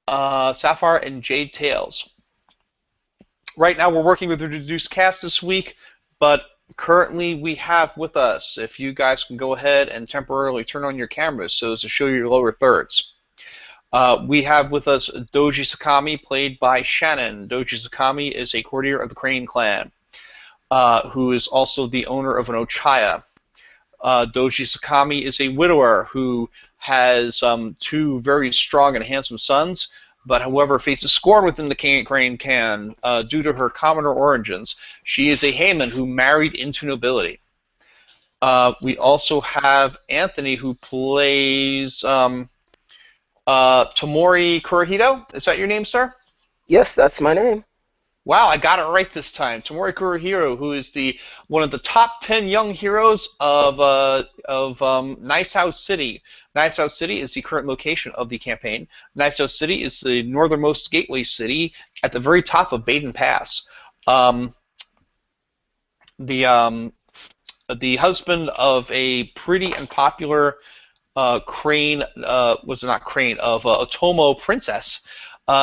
Sapphire and Jade Tales. Right now, we're working with the reduced cast this week, but currently we have with us, if you guys can go ahead and temporarily turn on your cameras so as to show your lower thirds. We have with us Doji Sakami, played by Shannon. Doji Sakami is a courtier of the Crane clan, who is also the owner of an Ochaya. Doji Sakami is a widower who has two very strong and handsome sons, but however faces scorn within the Crane clan due to her commoner origins. She is a Heyman who married into nobility. We also have Anthony, who plays Tomori Kurohito. Is that your name, sir? Yes, that's my name. Wow, I got it right this time. Tomori Kurohiro, who is the one of the top 10 young heroes of Nice House City. Nice House City is the current location of the campaign. Nice House City is the northernmost gateway city at the very top of Baden Pass. Um, the um, the husband of a pretty and popular Crane, was it not Crane, of Otomo princess.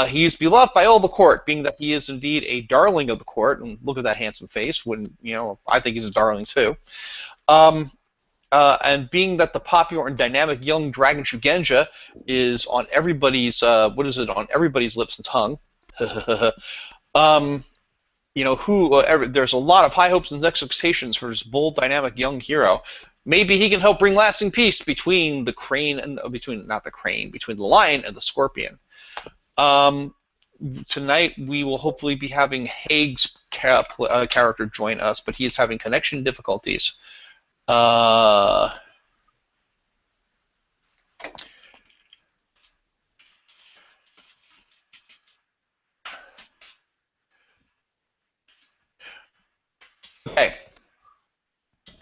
He is beloved by all the court, being that he is indeed a darling of the court. And look at that handsome face. When I think he's a darling too. Um, and being that the popular and dynamic young dragon Shugenja is on everybody's on everybody's lips and tongue. um, there's a lot of high hopes and expectations for this bold, dynamic young hero. Maybe he can help bring lasting peace between the crane and between the lion and the scorpion. Um, Tonight we will hopefully be having Haig's character join us, but he is having connection difficulties. Uh, okay.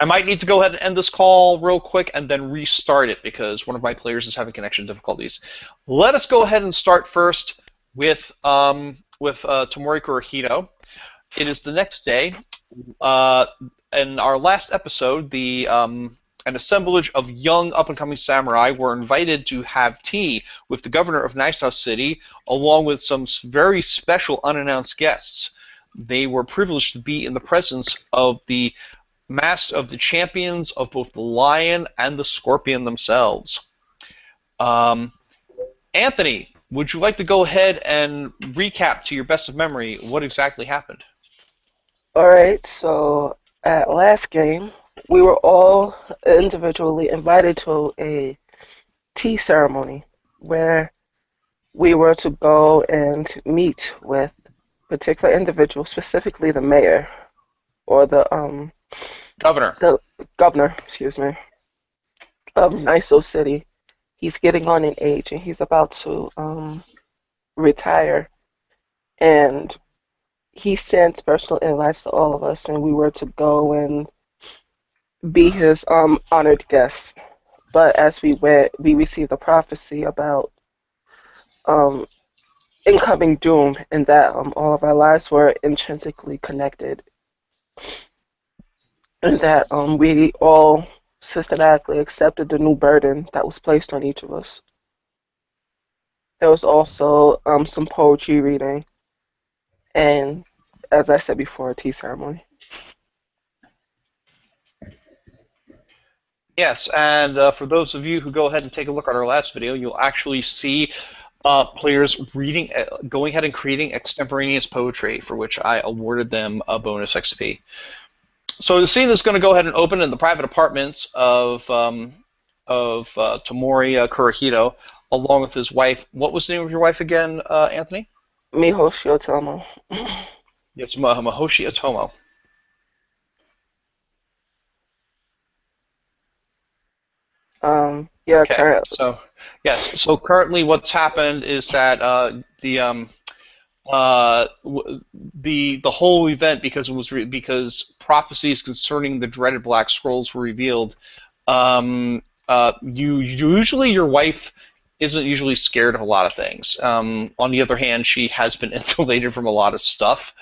I might need to go ahead and end this call real quick and then restart it because one of my players is having connection difficulties. Let us go ahead and start first with Tomori Kurohito. It is the next day. In our last episode, an assemblage of young up-and-coming samurai were invited to have tea with the governor of Nice House City, along with some very special unannounced guests. They were privileged to be in the presence of the champions of both the lion and the scorpion themselves. Anthony, would you like to go ahead and recap to your best of memory what exactly happened? All right, so at last game, we were all individually invited to a tea ceremony where we were to go and meet with particular individuals, specifically the mayor or Governor. the governor, excuse me, of Niso City. He's getting on in age and he's about to retire, and he sent personal invites to all of us, and we were to go and be his honored guests. But as we went, we received a prophecy about um, incoming doom, and that all of our lives were intrinsically connected, and that we all systematically accepted the new burden that was placed on each of us. There was also some poetry reading, and as I said before, a tea ceremony. Yes, and for those of you who go ahead and take a look at our last video, you'll actually see players going ahead and creating extemporaneous poetry, for which I awarded them a bonus XP. So the scene is going to go ahead and open in the private apartments of Tomori Kurohito, along with his wife. What was the name of your wife again, Anthony? Miho Shiotomo. Yes, Mahoshi Otomo. Yeah, Okay, current. so yes, so currently what's happened is that the whole event, because it was because prophecies concerning the dreaded black scrolls were revealed. Usually your wife isn't usually scared of a lot of things. On the other hand, she has been insulated from a lot of stuff.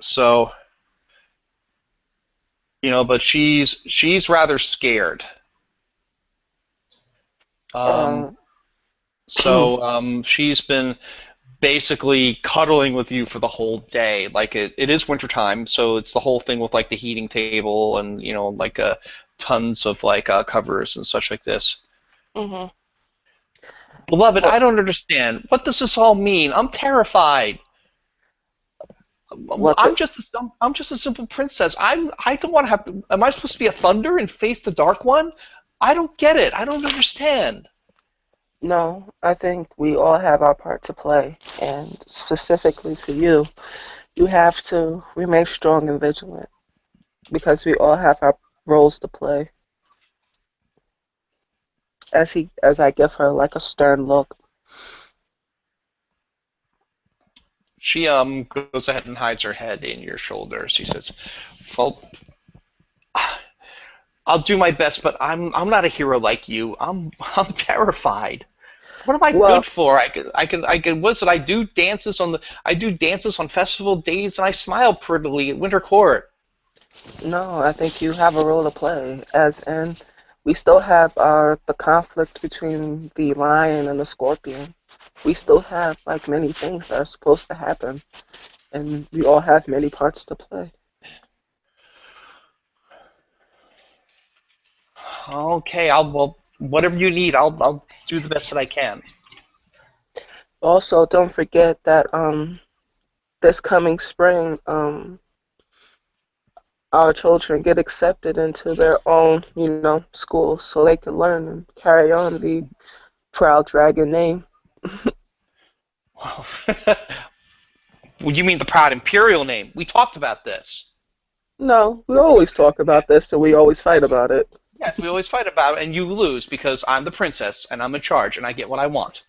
So but she's rather scared. Um, Uh, So she's been basically cuddling with you for the whole day. Like it is wintertime, so it's the whole thing with like the heating table and like tons of like covers and such like this. Hmm. Beloved, What I don't understand. What does this all mean? I'm terrified. what the I'm just a simple princess. I don't want to have. Am I supposed to be a thunder and face the dark one? I don't get it. I don't understand. No, I think we all have our part to play, and specifically for you, you have to remain strong and vigilant because we all have our roles to play. As I give her like a stern look. She goes ahead and hides her head in your shoulder. She says, "Well, I'll do my best, but I'm not a hero like you. I'm terrified. What am I Well, good for? I can What is it? I do dances on festival days and I smile prettily at Winter Court. no, I think you have a role to play, as in we still have our the conflict between the lion and the scorpion. We still have like many things that are supposed to happen, and we all have many parts to play. Okay, well whatever you need, I'll do the best that I can. Also, don't forget that this coming spring, our children get accepted into their own, schools so they can learn and carry on the proud dragon name. Well, you mean the proud imperial name? We talked about this. No, we always talk about this and we always fight Yes, about it. yes, we always fight about it, and you lose because I'm the princess and I'm in charge and I get what I want.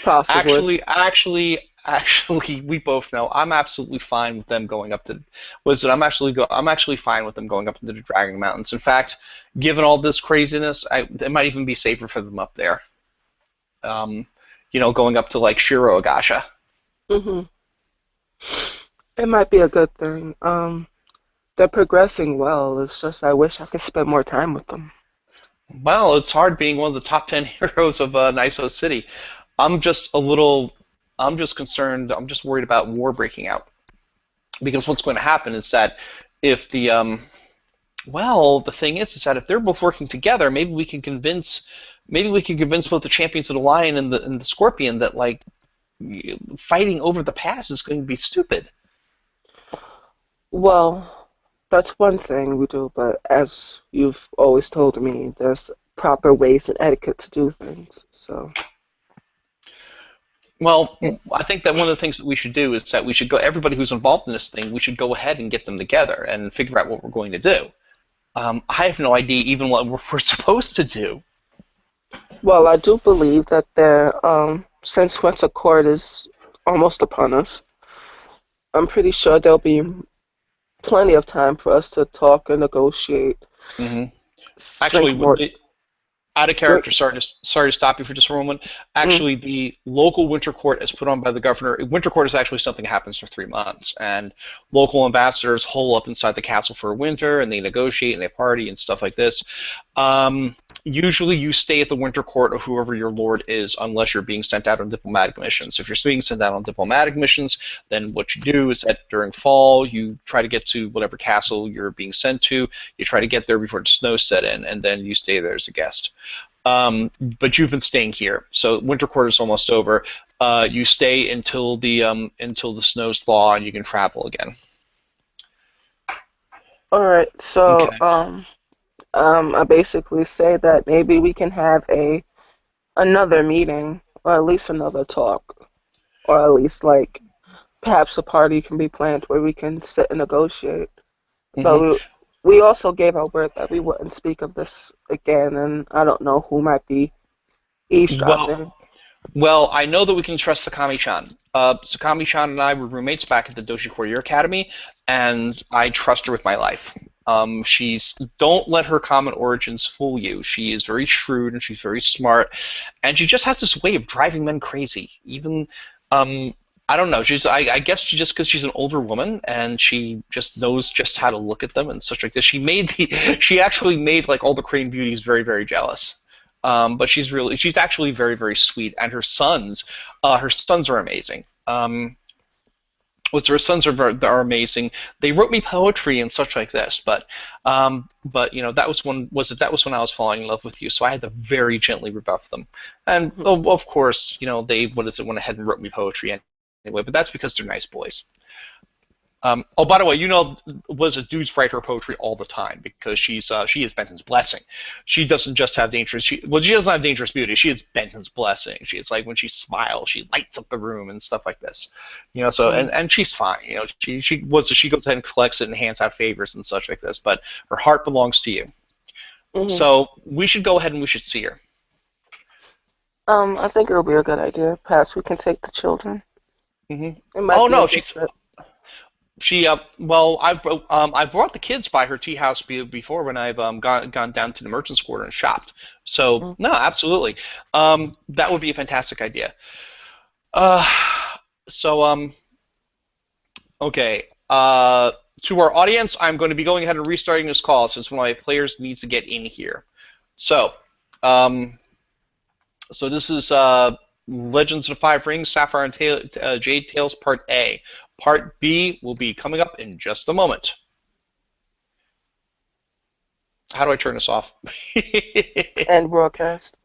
Possibly. Actually, we both know I'm absolutely fine with them going up to. Was it? I'm actually fine with them going up into the Dragon Mountains. In fact, given all this craziness, it might even be safer for them up there. Um, going up to like Shiro Agasha. Hmm. It might be a good thing. They're progressing well. It's just I wish I could spend more time with them. Well, it's hard being one of the top 10 heroes of Niso City. I'm just a little. I'm just concerned. I'm just worried about war breaking out because what's going to happen is that if the well, the thing is that if they're both working together, maybe we can convince both the champions of the Lion and the Scorpion that like fighting over the past is going to be stupid. Well, that's one thing we do, but as you've always told me, there's proper ways and etiquette to do things. So, Well, yeah. I think that one of the things that we should do is that we should go. Everybody who's involved in this thing, we should go ahead and get them together and figure out what we're going to do. I have no idea even what we're supposed to do. Well, I do believe that since winter court is almost upon us, I'm pretty sure there'll be plenty of time for us to talk and negotiate. Hmm Drink Actually, more. out of Drink. character, sorry to stop you for just a moment. Mm, Actually, the local winter court is put on by the governor. Winter court is actually something that happens for 3 months, and local ambassadors hole up inside the castle for a winter, and they negotiate and they party and stuff like this. Usually, you stay at the winter court of whoever your lord is, unless you're being sent out on diplomatic missions. If you're being sent out on diplomatic missions, then what you do is that during fall, you try to get to whatever castle you're being sent to. You try to get there before the snow set in, and then you stay there as a guest. But you've been staying here, so winter quarter is almost over. You stay until the snows thaw and you can travel again. all right. So, Okay. I basically say that maybe we can have a another meeting, or at least another talk, or at least like perhaps a party can be planned where we can sit and negotiate. But hmm we also gave our word that we wouldn't speak of this again, and I don't know who might be Well, eavesdropping. I know that we can trust Sakami-chan. Sakami-chan and I were roommates back at the Doshi Courier Academy, and I trust her with my life. Don't let her common origins fool you. She is very shrewd and she's very smart, and she just has this way of driving men crazy. Even, um, I don't know. I guess just because she's an older woman and she just knows just how to look at them and such like this. She actually made like all the Crane beauties very, very jealous. But she's actually very, very sweet, and her sons are amazing. Her sons are amazing. They wrote me poetry and such like this, but that was when I was falling in love with you, so I had to very gently rebuff them, and of course, they went ahead and wrote me poetry anyway, but that's because they're nice boys. Oh, by the way, was a dudes write her poetry all the time because she is Benton's blessing. She doesn't just have she doesn't have dangerous beauty. She is Benton's blessing. She is like when she smiles, she lights up the room and stuff like this. So and she's fine. She goes ahead and collects it and hands out favors and such like this. But her heart belongs to you. So we should go ahead and we should see her. I think it'll be a good idea. Perhaps we can take the children. Oh no, I've brought the kids by her tea house before when I've gone down to the Merchant's Quarter and shopped. So no, absolutely, that would be a fantastic idea. Okay. To our audience, I'm going to be going ahead and restarting this call since one of my players needs to get in here. So, this is Legends of the Five Rings, Sapphire and Jade Tales Part A. Part B will be coming up in just a moment. How do I turn this off? End broadcast.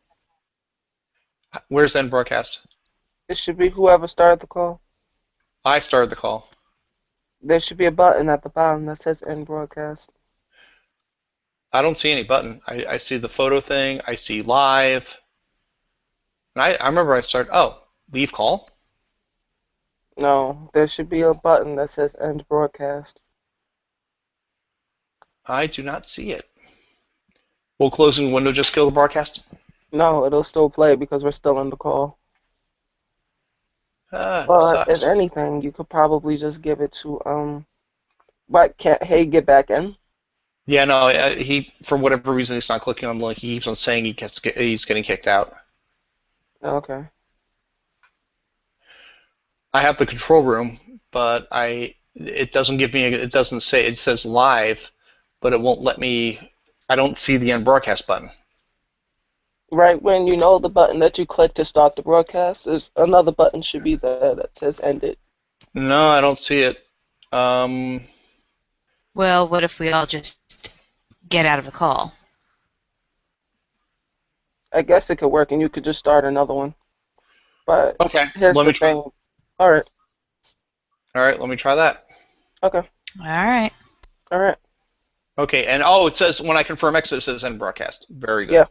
Where's end broadcast? It should be whoever started the call. I started the call. There should be a button at the bottom that says end broadcast. I don't see any button. I see the photo thing. I see live. And I remember I started. Oh, leave call? No, there should be a button that says end broadcast. I do not see it. Will closing window just kill the broadcast? No, it'll still play because we're still in the call. But if anything, you could probably just give it to But can't Hay get back in? Yeah, no, he for whatever reason he's not clicking on the link. He keeps on saying he's getting kicked out. Okay. I have the control room, but it doesn't give me it doesn't say it says live, but it won't let me. I don't see the end broadcast button. Right when you know the button that you click to start the broadcast, there's another button should be there that says end it. No, I don't see it. Well, what if we all just get out of the call? I guess it could work, and you could just start another one. But okay, here's let me the try. thing. All right. All right, let me try that. Okay. All right. All right. Okay, and it says when I confirm exit, it says end broadcast. Very good. Yeah.